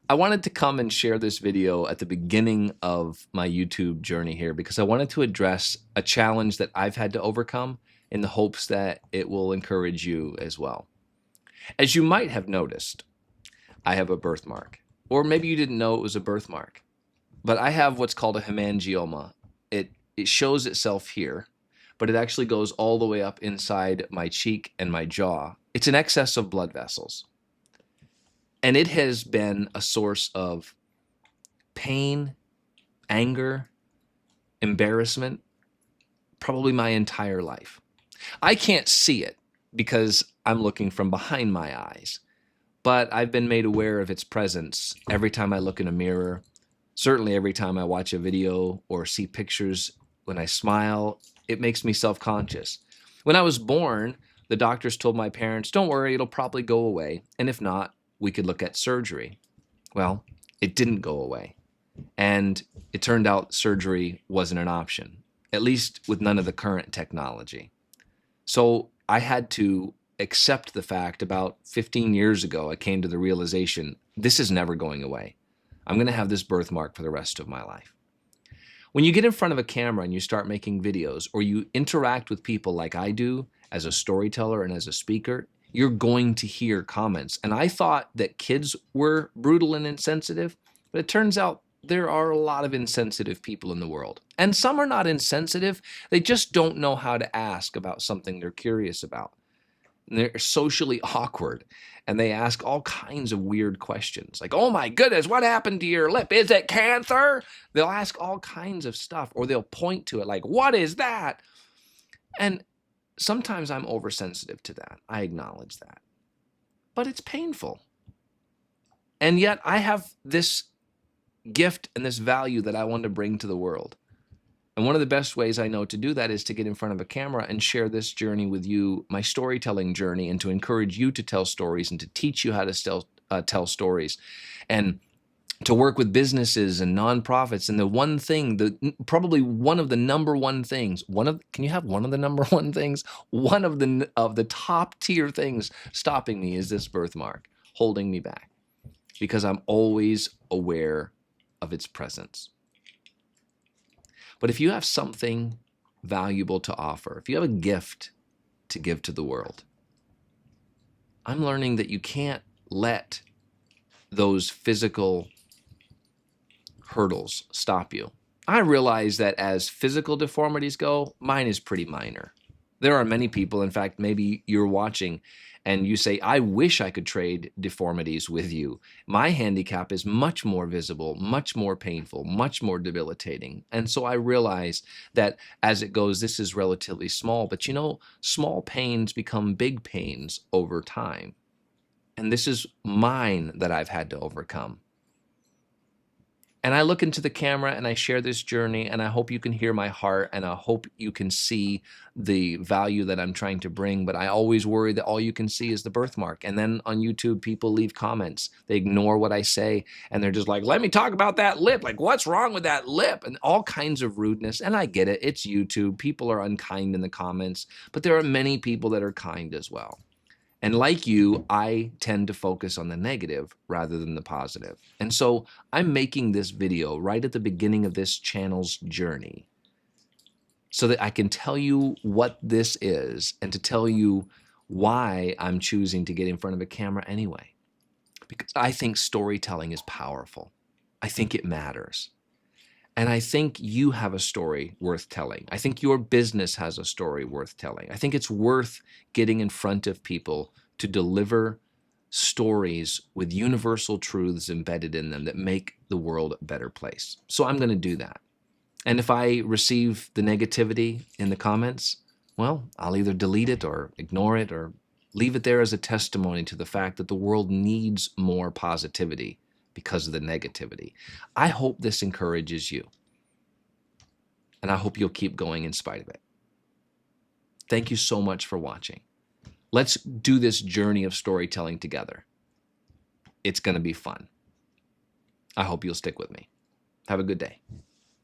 I wanted to come and share this video at the beginning of my YouTube journey here because I wanted to address a challenge that I've had to overcome in the hopes that it will encourage you as well. As you might have noticed, I have a birthmark, or maybe you didn't know it was a birthmark, but I have what's called a hemangioma. It shows itself here, but it actually goes all the way up inside my cheek and my jaw. It's an excess of blood vessels. And it has been a source of pain, anger, embarrassment, probably my entire life. I can't see it because I'm looking from behind my eyes, but I've been made aware of its presence every time I look in a mirror, certainly every time I watch a video or see pictures. When I smile, it makes me self-conscious. When I was born, the doctors told my parents, don't worry, it'll probably go away. And if not, we could look at surgery. Well, it didn't go away. And it turned out surgery wasn't an option, at least with none of the current technology. So I had to accept the fact about 15 years ago, I came to the realization, this is never going away. I'm going to have this birthmark for the rest of my life. When you get in front of a camera and you start making videos or you interact with people like I do as a storyteller and as a speaker, you're going to hear comments. And I thought that kids were brutal and insensitive, but it turns out there are a lot of insensitive people in the world. And some are not insensitive, they just don't know how to ask about something they're curious about. And they're socially awkward and they ask all kinds of weird questions like, oh my goodness, what happened to your lip? Is it cancer? They'll ask all kinds of stuff, or they'll point to it like, what is that? And sometimes I'm oversensitive to that. I acknowledge that. But it's painful. And yet I have this gift and this value that I want to bring to the world. And one of the best ways I know to do that is to get in front of a camera and share this journey with you, my storytelling journey, and to encourage you to tell stories and to teach you how to tell stories. And to work with businesses and nonprofits. And the one thing, probably one of the number one things, can you have one of the number one things? One of the top tier things stopping me is this birthmark, holding me back, because I'm always aware of its presence. But if you have something valuable to offer, if you have a gift to give to the world, I'm learning that you can't let those physical hurdles stop you. I realize that as physical deformities go, mine is pretty minor. There are many people, in fact, maybe you're watching and you say, I wish I could trade deformities with you. My handicap is much more visible, much more painful, much more debilitating. And so I realize that as it goes, this is relatively small, but you know, small pains become big pains over time. And this is mine that I've had to overcome. And I look into the camera and I share this journey, and I hope you can hear my heart, and I hope you can see the value that I'm trying to bring. But I always worry that all you can see is the birthmark. And then on YouTube, people leave comments. They ignore what I say, and they're just like, let me talk about that lip. Like, what's wrong with that lip? And all kinds of rudeness. And I get it. It's YouTube. People are unkind in the comments, but there are many people that are kind as well. And like you, I tend to focus on the negative rather than the positive. And so I'm making this video right at the beginning of this channel's journey so that I can tell you what this is and to tell you why I'm choosing to get in front of a camera anyway. Because I think storytelling is powerful. I think it matters. And I think you have a story worth telling. I think your business has a story worth telling. I think it's worth getting in front of people to deliver stories with universal truths embedded in them that make the world a better place. So I'm going to do that. And if I receive the negativity in the comments, well, I'll either delete it or ignore it or leave it there as a testimony to the fact that the world needs more positivity because of the negativity. I hope this encourages you. And I hope you'll keep going in spite of it. Thank you so much for watching. Let's do this journey of storytelling together. It's going to be fun. I hope you'll stick with me. Have a good day.